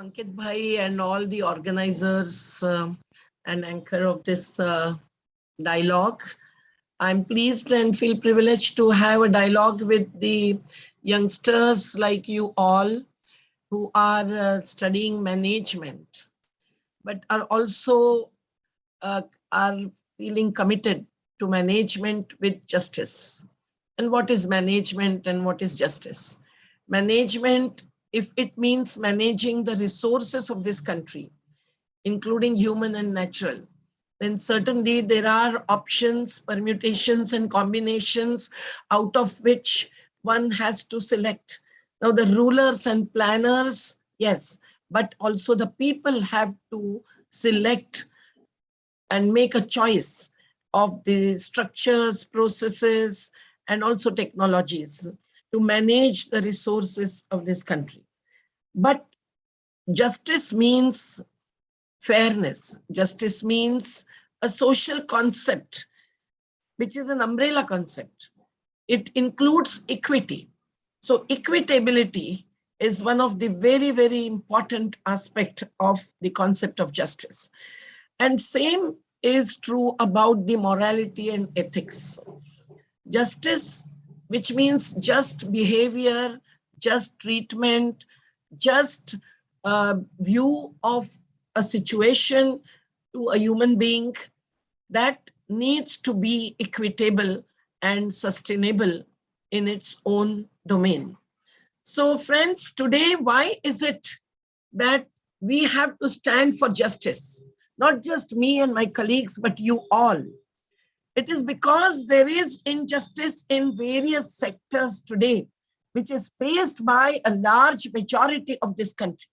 Ankit Bhai and all the organizers and anchor of this dialogue. I'm pleased and feel privileged to have a dialogue with the youngsters like you all who are studying management, but are also uh, are feeling committed to management with justice. And what is management and what is justice? Management, if it means managing the resources of this country, including human and natural, then certainly there are options, permutations, and combinations out of which one has to select. Now, the rulers and planners, yes, but also the people have to select and make a choice of the structures, processes, and also technologies to manage the resources of this country. But justice means fairness. Justice means a social concept, which is an umbrella concept. It includes equity. So equitability is one of the very, very important aspect of the concept of justice. And same is true about the morality and ethics. Justice, which means just behavior, just treatment, just view of a situation to a human being, that needs to be equitable and sustainable in its own domain. So friends, today, why is it that we have to stand for justice? Not just me and my colleagues, but you all. It is because there is injustice in various sectors today, which is faced by a large majority of this country.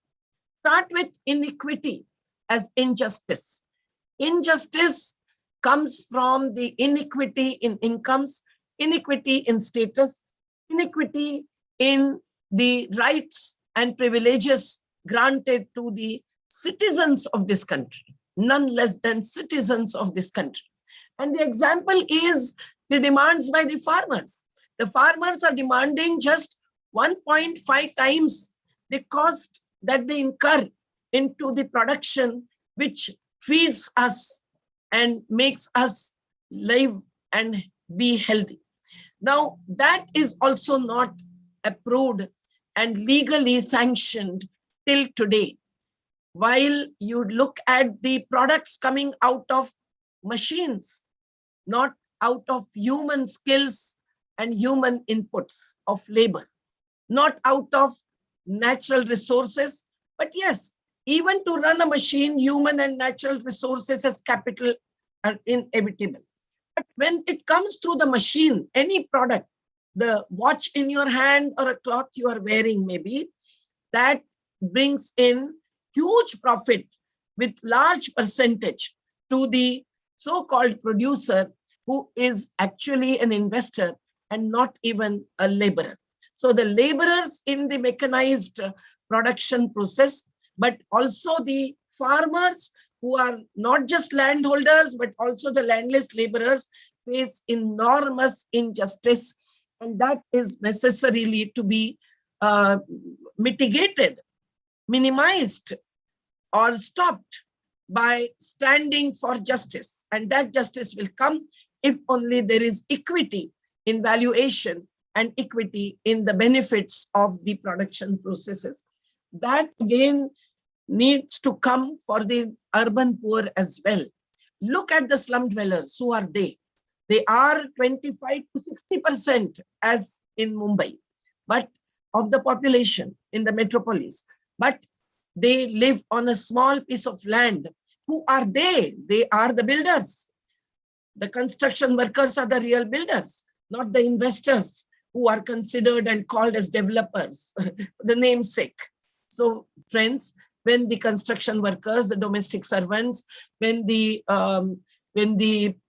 Start with inequity as injustice. Injustice comes from the inequity in incomes, inequity in status, inequity in the rights and privileges granted to the citizens of this country, none less than citizens of this country. And the example is the demands by the farmers. The farmers are demanding just 1.5 times the cost that they incur into the production, which feeds us and makes us live and be healthy. Now, that is also not approved and legally sanctioned till today. While you look at the products coming out of machines, not out of human skills and human inputs of labor, not out of natural resources, but yes, even to run a machine, human and natural resources as capital are inevitable. But when it comes through the machine, any product, the watch in your hand or a cloth you are wearing maybe, that brings in huge profit with large percentage to the so-called producer, who is actually an investor and not even a laborer. So the laborers in the mechanized production process, but also the farmers who are not just landholders, but also the landless laborers, face enormous injustice. And that is necessarily to be mitigated, minimized, or stopped by standing for justice. And that justice will come if only there is equity in valuation and equity in the benefits of the production processes. That again needs to come for the urban poor as well. Look at the slum dwellers. Who are they? They are 25 to 60% as in Mumbai, but of the population in the metropolis. But they live on a small piece of land. Who are they? They are the builders. The construction workers are the real builders, not the investors who are considered and called as developers, the namesake. So friends, when the construction workers, the domestic servants, when the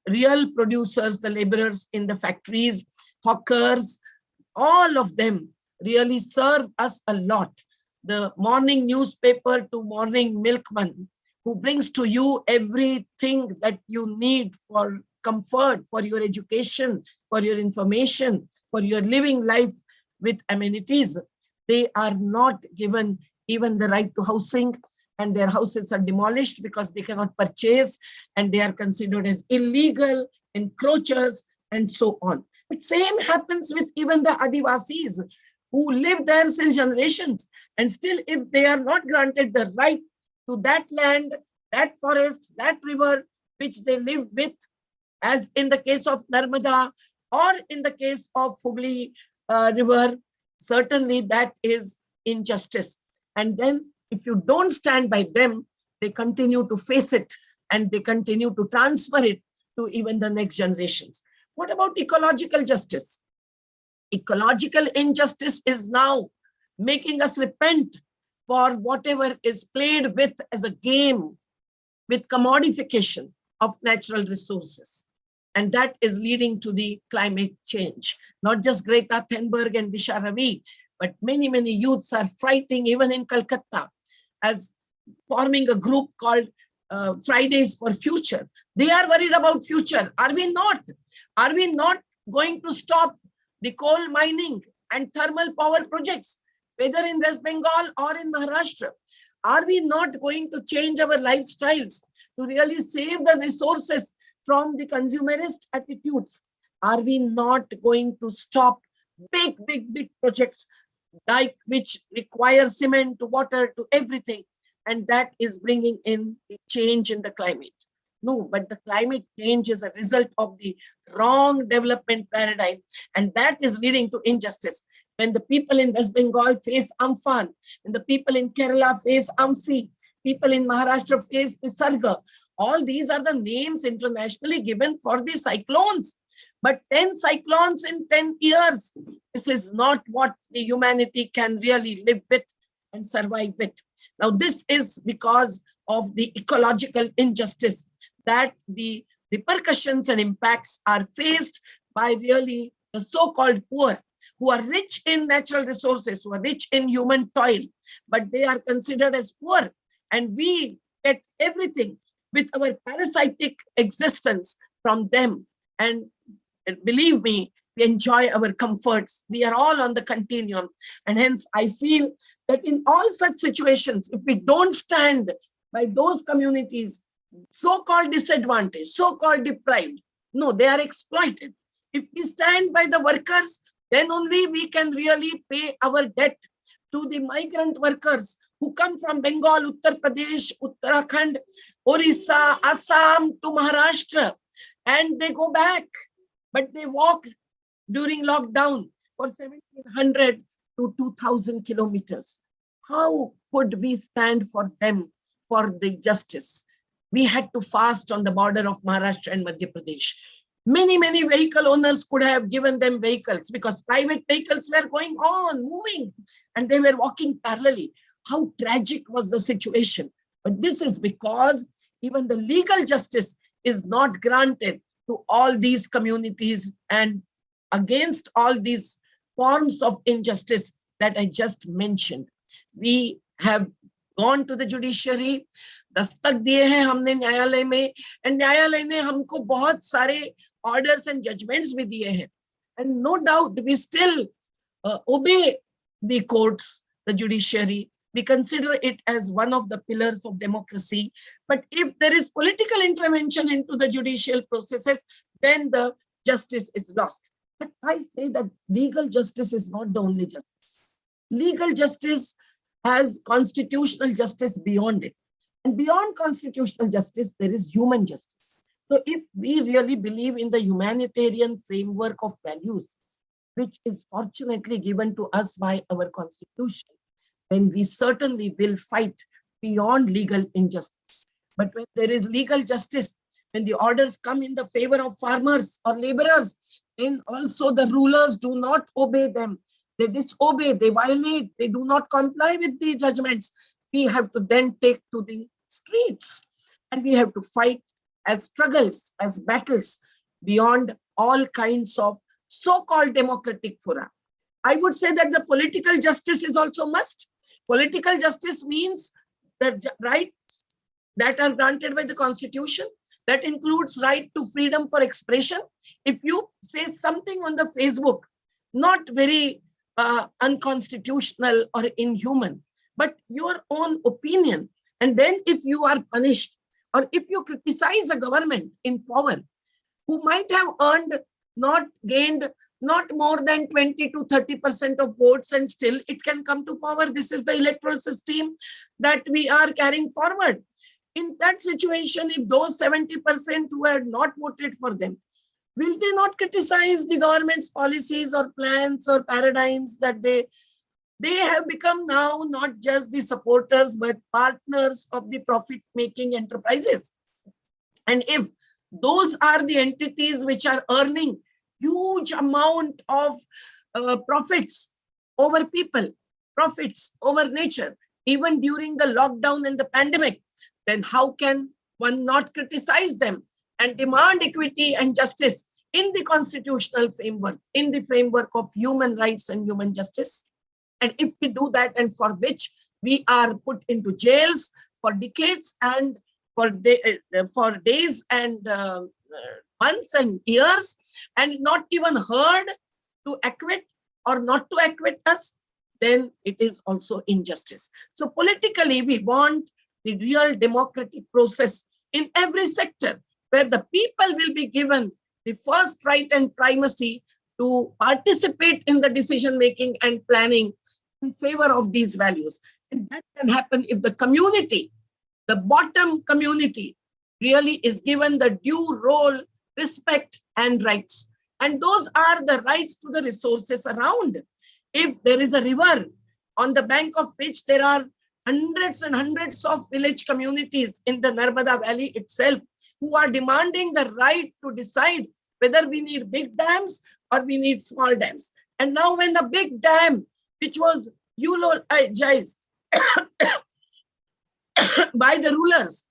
real producers, the laborers in the factories, hawkers, all of them really serve us a lot. The morning newspaper to morning milkman, who brings to you everything that you need for comfort, for your education, for your information, for your living life with amenities. They are not given even the right to housing, and their houses are demolished because they cannot purchase, and they are considered as illegal encroachers, and so on. But same happens with even the Adivasis who live there since generations, and still if they are not granted the right to that land, that forest, that river which they live with, as in the case of Narmada or in the case of Hooghly river, certainly that is injustice. And then if you don't stand by them, they continue to face it, and they continue to transfer it to even the next generations. What about ecological justice? Ecological injustice is now making us repent for whatever is played with as a game, with commodification of natural resources. And that is leading to the climate change. Not just Greta Thunberg and Disha Ravi, but many, many youths are fighting even in Calcutta as forming a group called Fridays for Future. They are worried about future. Are we not? Are we not going to stop the coal mining and thermal power projects, whether in West Bengal or in Maharashtra? Are we not going to change our lifestyles to really save the resources from the consumerist attitudes? Are we not going to stop big projects like which require cement to water to everything, and that is bringing in the change in the climate? No, but the climate change is a result of the wrong development paradigm, and that is leading to injustice. When the people in West Bengal face Amphan, when the people in Kerala face Amphi, people in Maharashtra face Nisarga, all these are the names internationally given for the cyclones. But 10 cyclones in 10 years, this is not what the humanity can really live with and survive with. Now, this is because of the ecological injustice that the repercussions and impacts are faced by really the so-called poor, who are rich in natural resources, who are rich in human toil, but they are considered as poor. And we get everything with our parasitic existence from them. And believe me, we enjoy our comforts. We are all on the continuum. And hence, I feel that in all such situations, if we don't stand by those communities, so-called disadvantaged, so-called deprived, no, they are exploited. If we stand by the workers, then only we can really pay our debt to the migrant workers who come from Bengal, Uttar Pradesh, Uttarakhand, Orissa, Assam to Maharashtra, and they go back, but they walked during lockdown for 1,700 to 2,000 kilometers. How could we stand for them for the justice? We had to fast on the border of Maharashtra and Madhya Pradesh. Many vehicle owners could have given them vehicles because private vehicles were going on, moving, and they were walking parallelly. How tragic was the situation? But this is because even the legal justice is not granted to all these communities, and against all these forms of injustice that I just mentioned. We have gone to the judiciary, Dastak दिए हैं हमने न्यायालय में, and न्यायालय ने हमको बहुत सारे orders and judgments भी दिए हैं, and no doubt we still obey the courts, the judiciary. We consider it as one of the pillars of democracy. But if there is political intervention into the judicial processes, then the justice is lost. But I say that legal justice is not the only justice. Legal justice has constitutional justice beyond it. And beyond constitutional justice, there is human justice. So if we really believe in the humanitarian framework of values, which is fortunately given to us by our constitution, then we certainly will fight beyond legal injustice. But when there is legal justice, when the orders come in the favor of farmers or laborers, then also the rulers do not obey them. They disobey, they violate, they do not comply with the judgments. We have to then take to the streets, and we have to fight as struggles, as battles beyond all kinds of so-called democratic fora. I would say that the political justice is also must. Political justice means the rights that are granted by the constitution. That includes right to freedom for expression. If you say something on the Facebook, not very unconstitutional or inhuman, but your own opinion. And then if you are punished, or if you criticize a government in power, who might have earned, not gained, not more than 20 to 30% of votes, and still it can come to power. This is the electoral system that we are carrying forward. In that situation, if those 70% who had not voted for them, will they not criticize the government's policies or plans or paradigms that they have become now not just the supporters, but partners of the profit-making enterprises? And if those are the entities which are earning huge amount of profits over people, profits over nature, even during the lockdown and the pandemic, then how can one not criticize them and demand equity and justice in the constitutional framework, in the framework of human rights and human justice? And if we do that, and for which we are put into jails for decades and for days and months and years, and not even heard to acquit or not to acquit us, then it is also injustice. So politically, we want the real democratic process in every sector, where the people will be given the first right and primacy to participate in the decision making and planning in favor of these values. And that can happen if the community, the bottom community, really is given the due role, respect, and rights. And those are the rights to the resources around. If there is a river on the bank of which there are hundreds and hundreds of village communities in the Narmada Valley itself who are demanding the right to decide whether we need big dams or we need small dams. And now when the big dam, which was eulogized by the rulers,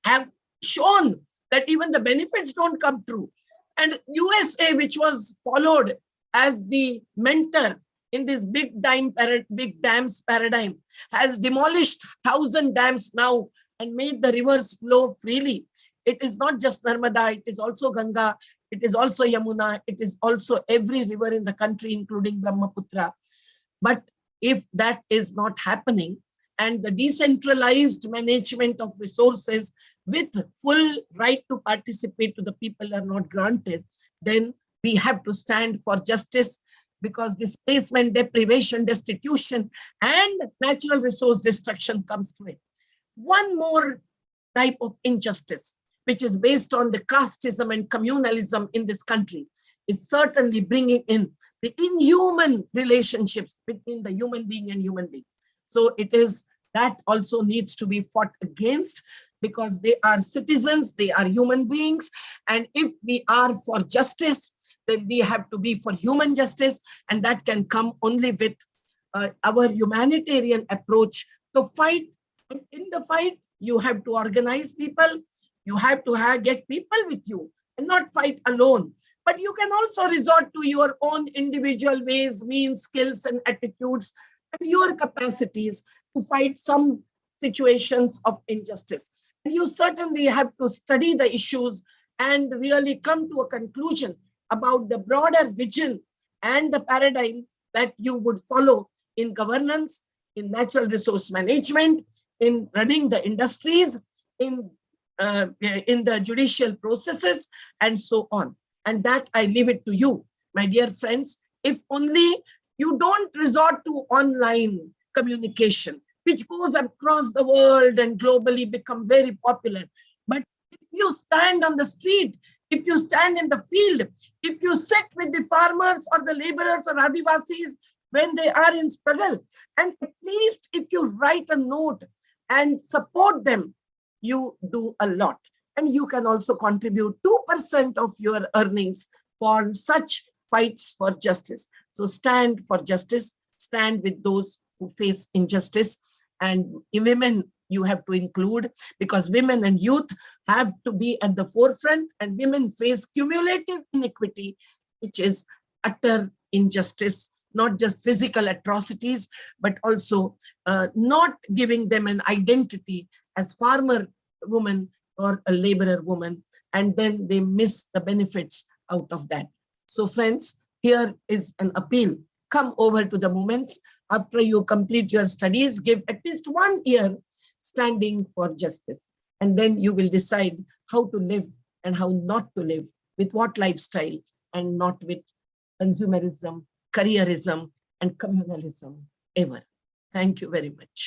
have shown that even the benefits don't come true, and USA, which was followed as the mentor in this big dams paradigm, has demolished 1,000 dams now and made the rivers flow freely. It is not just Narmada, it is also Ganga, it is also Yamuna, it is also every river in the country, including Brahmaputra. But if that is not happening, and the decentralized management of resources with full right to participate to the people are not granted, then we have to stand for justice, because displacement, deprivation, destitution, and natural resource destruction comes to it. One more type of injustice, which is based on the casteism and communalism in this country, is certainly bringing in the inhuman relationships between the human being and human being. So it is that also needs to be fought against, because they are citizens, they are human beings. And if we are for justice, then we have to be for human justice. And that can come only with our humanitarian approach to fight. And in the fight, you have to organize people. You have to get people with you and not fight alone. But you can also resort to your own individual ways, means, skills, and attitudes, and your capacities to fight some situations of injustice. And you certainly have to study the issues and really come to a conclusion about the broader vision and the paradigm that you would follow in governance, in natural resource management, in running the industries, in the judicial processes, and so on. And that I leave it to you, my dear friends. If only you don't resort to online communication, which goes across the world and globally become very popular. But if you stand on the street, if you stand in the field, if you sit with the farmers or the laborers or Adivasis when they are in struggle, and at least if you write a note and support them, you do a lot. And you can also contribute 2% of your earnings for such fights for justice. So stand for justice, stand with those who face injustice. And women, you have to include, because women and youth have to be at the forefront, and women face cumulative inequity, which is utter injustice, not just physical atrocities, but also not giving them an identity as farmer woman or a laborer woman, and then they miss the benefits out of that. So friends, here is an appeal. come over to the movements. After you complete your studies, give at least 1 year standing for justice. And then you will decide how to live and how not to live, with what lifestyle, and not with consumerism, careerism, and communalism ever. Thank you very much.